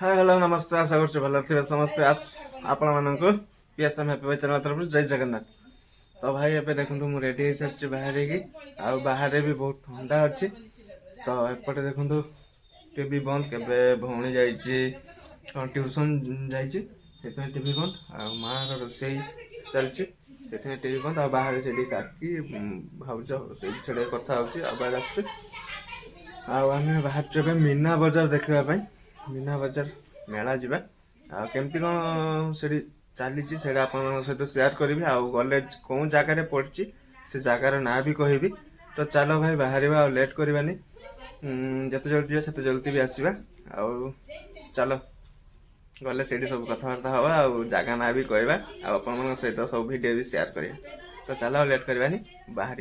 Hi hello नमस्ते आशा करछु भल थिबे समस्ते आपण माननको पीएसएम हैप्पी बाय चैनल तरफ जय जगन्नाथ। तो भाई एबे देखंतु मु रेडी हे सरछि बाहर की आ बाहर भी बहुत ठंडा अछि। तो एपटे देखंतु टीवी बंद केबे भौणी जाईछि ट्यूशन जाईछि सेते टीवी बंद आ मां रो रोसई चलछि सेते टीवी बंद आ बाहर सेडी काकी भाउज सेडी छडे कथा होछि आवाज आछि। आ आमे बाहर चबे मीना बाजार देखिबा पई मीना बजार मेला जीवा आ केमती कौन से चली आप सहित सेयार करी गले कौन जगार पड़ी से जगार ना भी कहि। तो चलो भाई बाहर लेट करवानी जिते जल्दी जा से जल्दी भी आसवा चलो गले से सब कथबार्ता हवा जगह ना भी कहवा आपण सहित सब वीडियो भी सेयार करिया। तो चलो लेट करवानी बाहर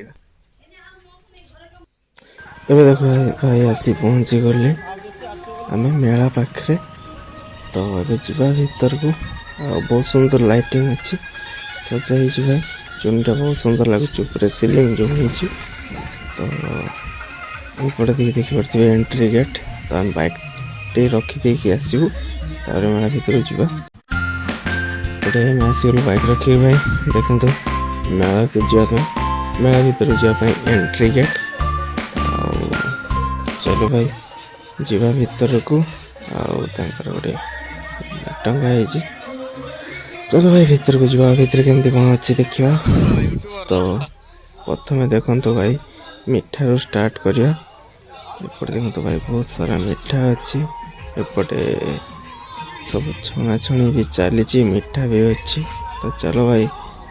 एबे देखो भाई आसी पहुंची गले आम मेला पाखे। तो ये जावा भर को बहुत सुंदर लाइटिंग अच्छी सजाई भाई चुनटा बहुत सुंदर लगुच पूरे सिलिंग जो होती। तो ये देखी पारे एंट्री गेट। तो आम बाइक टे रखीदे आसबू मेला भर जावाई आसगलु बाइक रखी भाई देखते मेला को जावाई मेला भर जावाई एंट्री गेट। चलो भाई जीवा भर को गोटे टंगाई। चलो भाई भर को जा भर केमती कौन अच्छी देखा। तो प्रथम देखो भाई मिठा रू स्टार्ट करवा। एपटे देखो भाई बहुत सारा मिठा अच्छी एपटे सब छणाछणी भी चली मिठा भी अच्छी। तो चलो भाई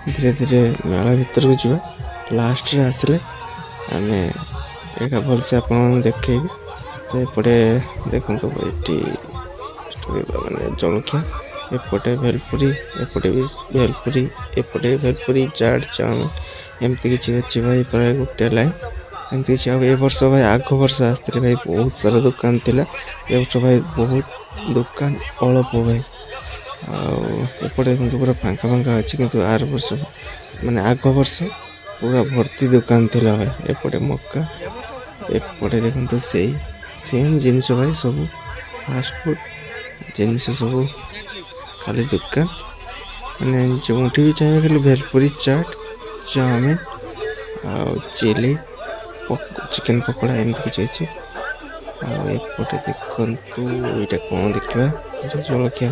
धीरे धीरे मेला भर को जा लास्ट रे आसले आम यहाँ भलसे आप देखेबी। तो एपटे देखो ये माने जलखिया एपटे भेलपुरी एपटे भी भेलपुरी एपटे भेलपुरी चाट चाउमिन एमती किसी अच्छी भाई प्राय गोटे लाइन एमती किसी ए वर्ष भाई आग वर्ष आसते भाई बहुत सारा दुकान थिला ए वर्ष भाई बहुत दुकान अल्प भाई आएपटे देखो पूरा फांका फांका अच्छी किंतु आर वर्ष माने आग वर्ष पूरा भर्ती दुकान थिला भाई एपटे मक्का एपटे देखो से सेम जिनस भाई सब फास्ट फूड जिनस सब खाली दुकान मैंने जो भी चाहिए खाली भेलपुरी चाट चाउमिन चिली चिकेन पकोड़ा एमती किसी अच्छे। आएपटे देखु यहाँ कौन देखा जलखिया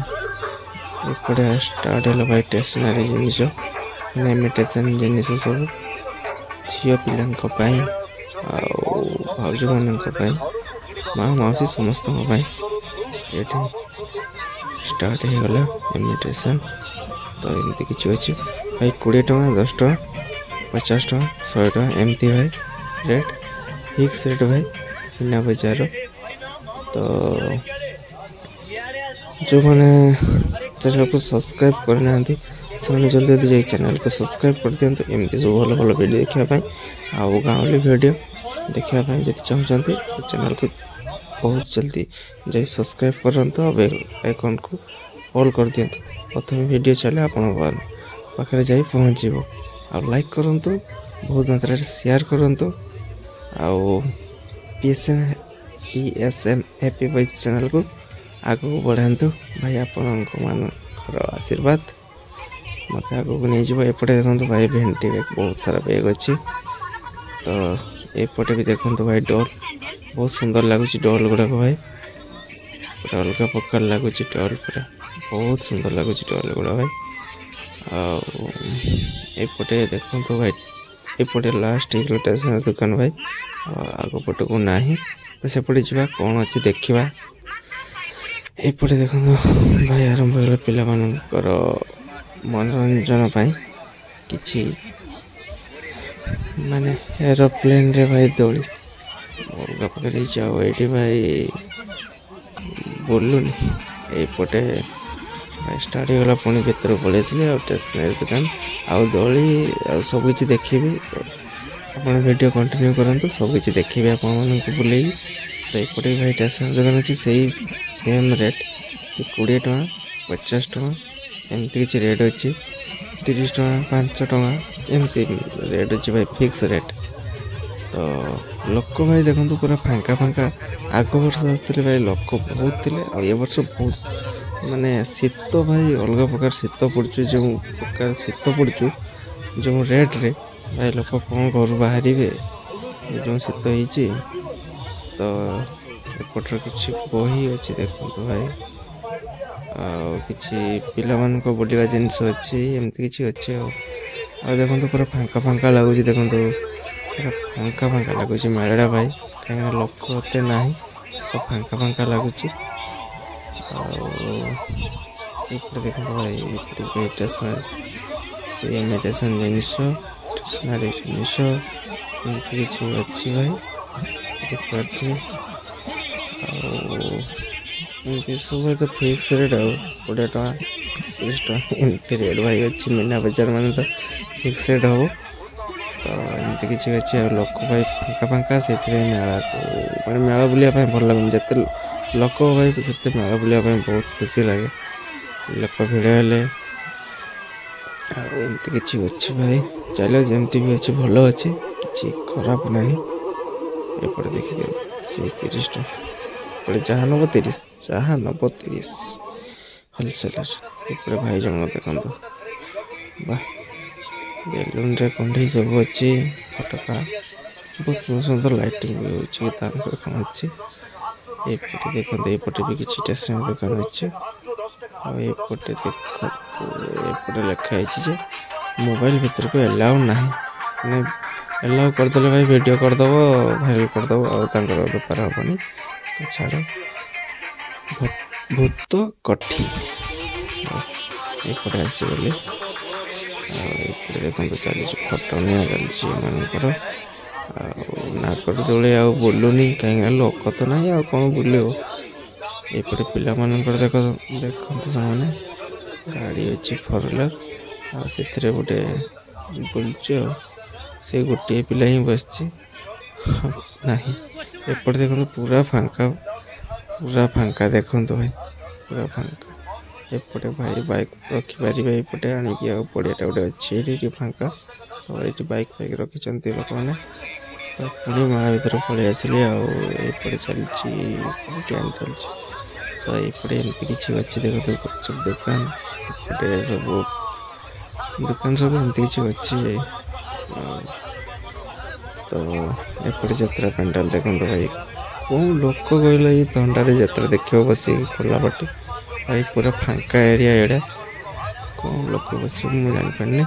एपटे स्टार्ट है भाई स्टेशनरी जिनस इमिटेसन जिनस सब झील पिला भाज मान माँ मौसी समस्त ये स्टार्ट हो गला इमिटेसन। तो एमती किसी अच्छे भाई 20 टका 10 टका 50 टका 100 टका एमती भाई रेट फिक्स रेट भाई मीना बजार। तो जो मैंने चैनल को सब्सक्राइब करना से जल्दी जल्दी जाए चैनल को सब्सक्राइब कर दिखाँ एमती सब भल भल वीडियो देखापी गाँवली वीडियो देखापी जब चाहते तो चैनल को बहुत जल्दी जाए सब्सक्राइब करूँ बेल आइकन को ऑल कर दिखाँ प्रथम वीडियो चले आपण पाखे जा पहुँच लाइक करूँ बहुत मात्रा शेयर करूँ पीएसएम हैप्पी बाय चैनल को आगू बढ़ातु भाई आपण मान आशीर्वाद मत आगू नहीं जाव। एपटे देखो भाई भेंटी बैग बहुत सारा बैग अच्छी। तो एपटे भी देखो भाई डॉल बहुत सुंदर लगुच डॉल गुड़ाक भाई पूरा अलग प्रकार लगुच डॉल पूरा बहुत सुंदर लगुच डॉल गुड़ा भाई आएपटे देखो भाई एपटे लास्ट स्टेशनरी दुकान भाई आग पट को ना तो सेपटे जा कौन अच्छी देखा। एपटे देखो भाई आरंभ हो पिला मानकर मनोरंजन कि माने एरोप्लेन रे भाई दौड़ी अलग प्रकार जाओ ये भाई बोलूनी एपटे भाई स्टार्ट हो गला पुणी भर पलि स्टेशनरी दुकान आउ दौड़ी सब किसी देखी आप वीडियो कंटिन्यू करूँ सब किसी देखी आपण को बुले। तो एपटे भाई स्टेशनरी दुकान अच्छी से सेम रेट से 20 टका 50 टका एमती किसी रेट अच्छी 30 टका 5 टका एमती रेट अच्छी भाई फिक्स रेट। ଲୋକ ଭାଇ ଦେଖନ୍ତୁ ପୁରା ଫାଙ୍କା ଫାଙ୍କା। ଆଗ ବର୍ଷ ଆସିଥିଲେ ଭାଇ ଲୋକ ବହୁତ ଥିଲେ, ଆଉ ଏ ବର୍ଷ ବହୁତ ମାନେ ଶୀତ ଭାଇ ଅଲଗା ପ୍ରକାର ଶୀତ ପଡ଼ୁଛି। ଯେଉଁ ପ୍ରକାର ଶୀତ ପଡ଼ୁଛୁ, ଯେଉଁ ରେଟ୍ରେ ଭାଇ ଲୋକ କ'ଣ ଘରୁ ବାହାରିବେ, ଏ ଯେଉଁ ଶୀତ ହେଇଛି। ତ ଏପଟରେ କିଛି ବହି ଅଛି ଦେଖନ୍ତୁ ଭାଇ, ଆଉ କିଛି ପିଲାମାନଙ୍କ ବୁଲିବା ଜିନିଷ ଅଛି, ଏମିତି କିଛି ଅଛି। ଆଉ ଦେଖନ୍ତୁ ପୁରା ଫାଙ୍କା ଫାଙ୍କା ଲାଗୁଛି, ଦେଖନ୍ତୁ ପୁରା ଫାଙ୍କା ଫାଙ୍କା ଲାଗୁଛି ମେଳାଟା ଭାଇ, କାହିଁକିନା ଲୋକ ଏତେ ନାହିଁ ତ ଫାଙ୍କା ଫାଙ୍କା ଲାଗୁଛି। ଆଉ ଏପଟେ ଦେଖନ୍ତୁ ଭାଇ, ଏପଟେ ଇମିଟେସନ୍, ସେ ଇମିଟେସନ୍ ଜିନିଷ, ଷ୍ଟେସନାରୀ ଜିନିଷ ଏମିତି କିଛି ଅଛି ଭାଇ, ଦେଖିପାରୁଥିବେ। ଆଉ ଏମିତି ସବୁ ଭାଇ ତ ଫିକ୍ସ ରେଟ୍, ଆଉ 20 ଟଙ୍କା 30 ଟଙ୍କା ଏମିତି ରେଟ୍ ଭାଇ ଅଛି। ମୀନା ବଜାର ମାନେ ତ ଫିକ୍ସ ରେଟ୍ ହବ। ତ ଏମିତି କିଛି ଅଛି। ଆଉ ଲୋକ ଭାଇ ଫାଙ୍କା ଫାଙ୍କା, ସେଥିପାଇଁ ମେଳାକୁ ମାନେ ମେଳା ବୁଲିବା ପାଇଁ ଭଲ ଲାଗୁନି। ଯେତେ ଲୋକ ଭାଇ ସେତେ ମେଳା ବୁଲିବା ପାଇଁ ବହୁତ ଖୁସି ଲାଗେ, ଲୋକ ଭିଡ଼ ହେଲେ। ଆଉ ଏମିତି କିଛି ଅଛି ଭାଇ, ଚାଲ ଯେମିତି ବି ଅଛି ଭଲ ଅଛି, କିଛି ଖରାପ ନାହିଁ। ଏପଟେ ଦେଖିଦିଅନ୍ତୁ, ସେଇ 30 ଟଙ୍କା, ଏପଟେ ଯାହା ନେବ 30, ଯାହା ନେବ 30 ହୋଲସେଲର। ଏପଟେ ଭାଇ ଜଣକ ଦେଖନ୍ତୁ, ବା ବେଲୁନରେ କଣ୍ଢେଇ ସବୁ ଅଛି, ଫଟକା ବହୁତ ସୁନ୍ଦର ସୁନ୍ଦର ଲାଇଟିଂ ବି ହେଉଛି, ତାଙ୍କର କ'ଣ ଅଛି। ଏପଟେ ଦେଖନ୍ତୁ, ଏପଟେ ବି କିଛି ଷ୍ଟେସନାରୀ ଦୋକାନ ଅଛି। ଆଉ ଏପଟେ ଦେଖନ୍ତୁ, ଏପଟେ ଲେଖା ହେଇଛି ଯେ ମୋବାଇଲ ଭିତରକୁ ଏଲାଉ ନାହିଁ, ମାନେ ଏଲାଉ କରିଦେଲେ ଭାଇ ଭିଡ଼ିଓ କରିଦେବ, ଭାଇରାଲ୍ କରିଦେବ, ଆଉ ତାଙ୍କର ବେପାର ହେବନି। ତ ଛାଡ଼, ଭୂତ କୋଠି ଏପଟେ ଆସିଗଲେ। ଆଉ ଏପଟେ ଦେଖନ୍ତୁ ଚାଲିଛି ଫଟୋ ନିଆ ଚାଲିଛି ଏମାନଙ୍କର। ଆଉ ନାଗରଦୋଳି ଆଉ ବୁଲୁନି, କାହିଁକିନା ଲୋକ ତ ନାହିଁ, ଆଉ କ'ଣ ବୁଲିବ। ଏପଟେ ପିଲାମାନଙ୍କର ଦେଖନ୍ତୁ ସେମାନେ, ଗାଡ଼ି ଅଛି 4 ହ୍ୱିଲର, ଆଉ ସେଥିରେ ଗୋଟେ ବୁଲୁଛି। ଆଉ ସେ ଗୋଟିଏ ପିଲା ହିଁ ବସିଛି, ନାହିଁ। ଏପଟେ ଦେଖନ୍ତୁ ପୁରା ଫାଙ୍କା, ପୁରା ଫାଙ୍କା ଦେଖନ୍ତୁ ଭାଇ, ପୁରା ଫାଙ୍କା। ଏପଟେ ଭାଇ ବାଇକ୍ ରଖିପାରିବେ, ଏପଟେ ଆଣିକି। ଆଉ ପଡ଼ିଆଟା ଗୋଟେ ଅଛି ଏଠି ଟିକେ ଫାଙ୍କା, ତ ଏଇଠି ବାଇକ୍ ଫାଇକ୍ ରଖିଛନ୍ତି ଲୋକମାନେ। ତ ପୁଣି ମେଳା ଭିତରକୁ ପଳେଇ ଆସିଲି। ଆଉ ଏପଟେ ଚାଲିଛି ଡ୍ୟାନ୍ସ ଚାଲିଛି। ତ ଏପଟେ ଏମିତି କିଛି ଅଛି ଦେଖନ୍ତୁ, ଗୁପଚୁପ ଦୋକାନ, ଏପଟେ ସବୁ ଦୋକାନ ସବୁ ଏମିତି କିଛି ଅଛି। ଆଉ ତ ଏପଟେ ଯାତ୍ରା ପେଣ୍ଡାଲ ଦେଖନ୍ତୁ ଭାଇ, କେଉଁ ଲୋକ କହିଲେ ଏଇ ଥଣ୍ଡାରେ ଯାତ୍ରା ଦେଖିବ ବସିକି ଖୋଲା ପାଟି। ଭାଇ ପୁରା ଫାଙ୍କା ଏରିଆ ଏଇଟା, କ'ଣ ଲୋକ ବସିବ ମୁଁ ଜାଣିପାରିନି।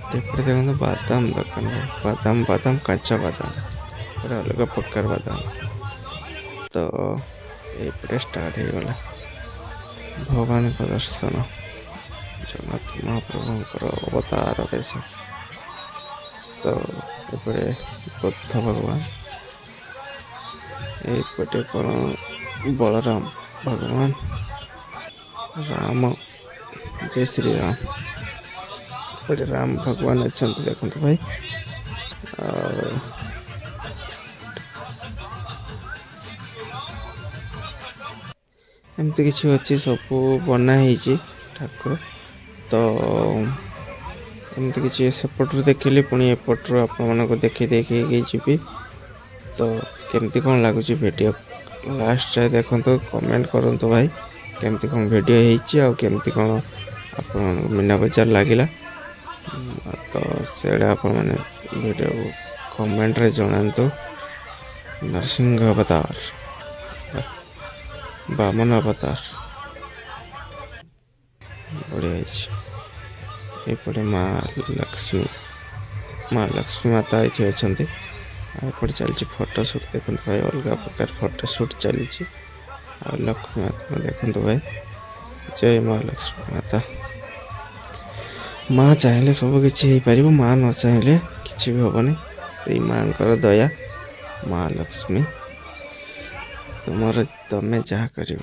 ତ ଏପଟେ ଦେଖନ୍ତୁ ବାଦାମ ଦୋକାନ ଭାଇ, ବାଦାମ କାଚା ବାଦାମ, ପୁରା ଅଲଗା ପ୍ରକାର ବାଦାମ। ତ ଏପଟେ ଷ୍ଟାର୍ଟ ହେଇଗଲା ଭଗବାନଙ୍କ ଦର୍ଶନ, ଜଗନ୍ନାଥ ମହାପ୍ରଭୁଙ୍କର ଅବତାର ବେଶ। ତ ଏପଟେ ବୁଦ୍ଧ ଭଗବାନ, ଏପଟେ କ'ଣ ବଳରାମ ଭଗବାନ, ରାମ, ଜୟ ଶ୍ରୀରାମ। ଏପଟେ ରାମ ଭଗବାନ ଅଛନ୍ତି ଦେଖନ୍ତୁ ଭାଇ। ଆଉ ଏମିତି କିଛି ଅଛି, ସବୁ ବନା ହେଇଛି ଠାକୁର। ତ ଏମିତି କିଛି ସେପଟରୁ ଦେଖିଲି, ପୁଣି ଏପଟରୁ ଆପଣମାନଙ୍କୁ ଦେଖେଇକି ଯିବି। ତ କେମିତି କ'ଣ ଲାଗୁଛି ଭିଡ଼ିଓ, ଲାଷ୍ଟ ଯାଏ ଦେଖନ୍ତୁ, କମେଣ୍ଟ କରନ୍ତୁ ଭାଇ କେମିତି କ'ଣ ଭିଡ଼ିଓ ହେଇଛି, ଆଉ କେମିତି କ'ଣ ଆପଣମାନଙ୍କୁ ମୀନା ବଜାର ଲାଗିଲା। ତ ସେଇଟା ଆପଣମାନେ ଭିଡ଼ିଓ କମେଣ୍ଟରେ ଜଣାନ୍ତୁ। ନରସିଂହ ଅବତାର, ବାମନ ଅବତାର, ବଢ଼ିଆ ହେଇଛି। ଏପଟେ ମା ଲକ୍ଷ୍ମୀ ମାତା ଏଠି ଅଛନ୍ତି। ଆଉ ଏପଟେ ଚାଲିଛି ଫଟୋ ସୁଟ୍ ଦେଖନ୍ତୁ ଭାଇ, ଅଲଗା ପ୍ରକାର ଫଟୋ ସୁଟ୍ ଚାଲିଛି। ଆଉ ଲକ୍ଷ୍ମୀ ମାତାଙ୍କୁ ଦେଖନ୍ତୁ ଭାଇ, ଜୟ ମା ଲକ୍ଷ୍ମୀ ମାତା। ମା ଚାହିଁଲେ ସବୁ କିଛି ହେଇପାରିବ, ମା ନ ଚାହିଁଲେ କିଛି ବି ହେବନି। ସେଇ ମାଙ୍କର ଦୟା, ମା ଲକ୍ଷ୍ମୀ ତମେ ଯାହା କରିବ।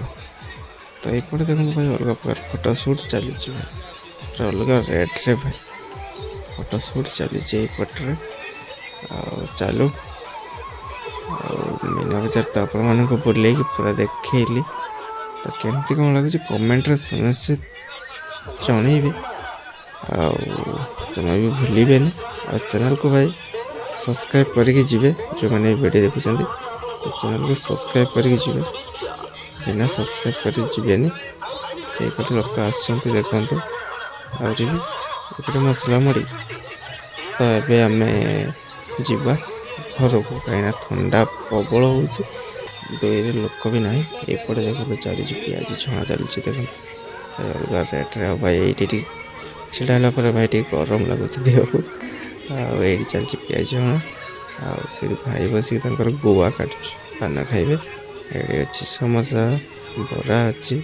ତ ଏପଟେ ଦେଖନ୍ତୁ ଭାଇ ଅଲଗା ପ୍ରକାର ଫଟୋ ସୁଟ୍ ଚାଲିଛି ଭାଇ, ଅଲଗା ରେଟ୍ରେ ଭାଇ ଫଟୋ ସୁଟ୍ ଚାଲିଛି ଏଇପଟରେ। ଆଉ ଚାଲୁ, ଆଉ ମୀନା ବଜାର ତ ଆପଣମାନଙ୍କୁ ବୁଲେଇକି ପୁରା ଦେଖେଇଲି। ତ କେମିତି କ'ଣ ଲାଗୁଛି କମେଣ୍ଟରେ ସମସ୍ତେ ଜଣେଇବେ। ଆଉ ଜମା ବି ଭୁଲିବେନି। ଆଉ ଚ୍ୟାନେଲକୁ ଭାଇ ସବସ୍କ୍ରାଇବ୍ କରିକି ଯିବେ। ଯେଉଁମାନେ ବି ଭିଡ଼ିଓ ଦେଖୁଛନ୍ତି ତ ଚ୍ୟାନେଲକୁ ସବସ୍କ୍ରାଇବ୍ କରିକି ଯିବେ। ବିନା ସବସ୍କ୍ରାଇବ୍ କରିକି ଯିବେନି। ଏଇପଟେ ଲୋକ ଆସୁଛନ୍ତି ଦେଖନ୍ତୁ। ଆହୁରି ବି ଏପଟେ ମସଲା ମୁଢ଼ି। ତ ଏବେ ଆମେ ଯିବା ଘରକୁ, କାହିଁକିନା ଥଣ୍ଡା ପ୍ରବଳ ହେଉଛି। ଦୁଇରେ ଲୋକ ବି ନାହିଁ। ଏପଟେ ଦେଖନ୍ତୁ ଚାଲିଛି ପିଆଜ ଛଣା ଚାଲିଛି ଦେଖନ୍ତୁ ଅଲଗା ରେଟ୍ରେ। ଆଉ ଭାଇ ଏଇଠି ଟିକେ ଛିଡ଼ା ହେଲା ପରେ ଭାଇ ଟିକେ ଗରମ ଲାଗୁଛି ଦେହକୁ। ଆଉ ଏଇଠି ଚାଲିଛି ପିଆଜ ଛଣା। ଆଉ ସେଇଠି ଭାଇ ବସିକି ତାଙ୍କର ଗୁଆ କାଟୁଛି, ପାନ ଖାଇବେ। ଏଇଠି ଅଛି ସମୋସା, ବରା ଅଛି।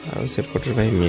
ଆଉ ସେପଟରେ ଭାଇ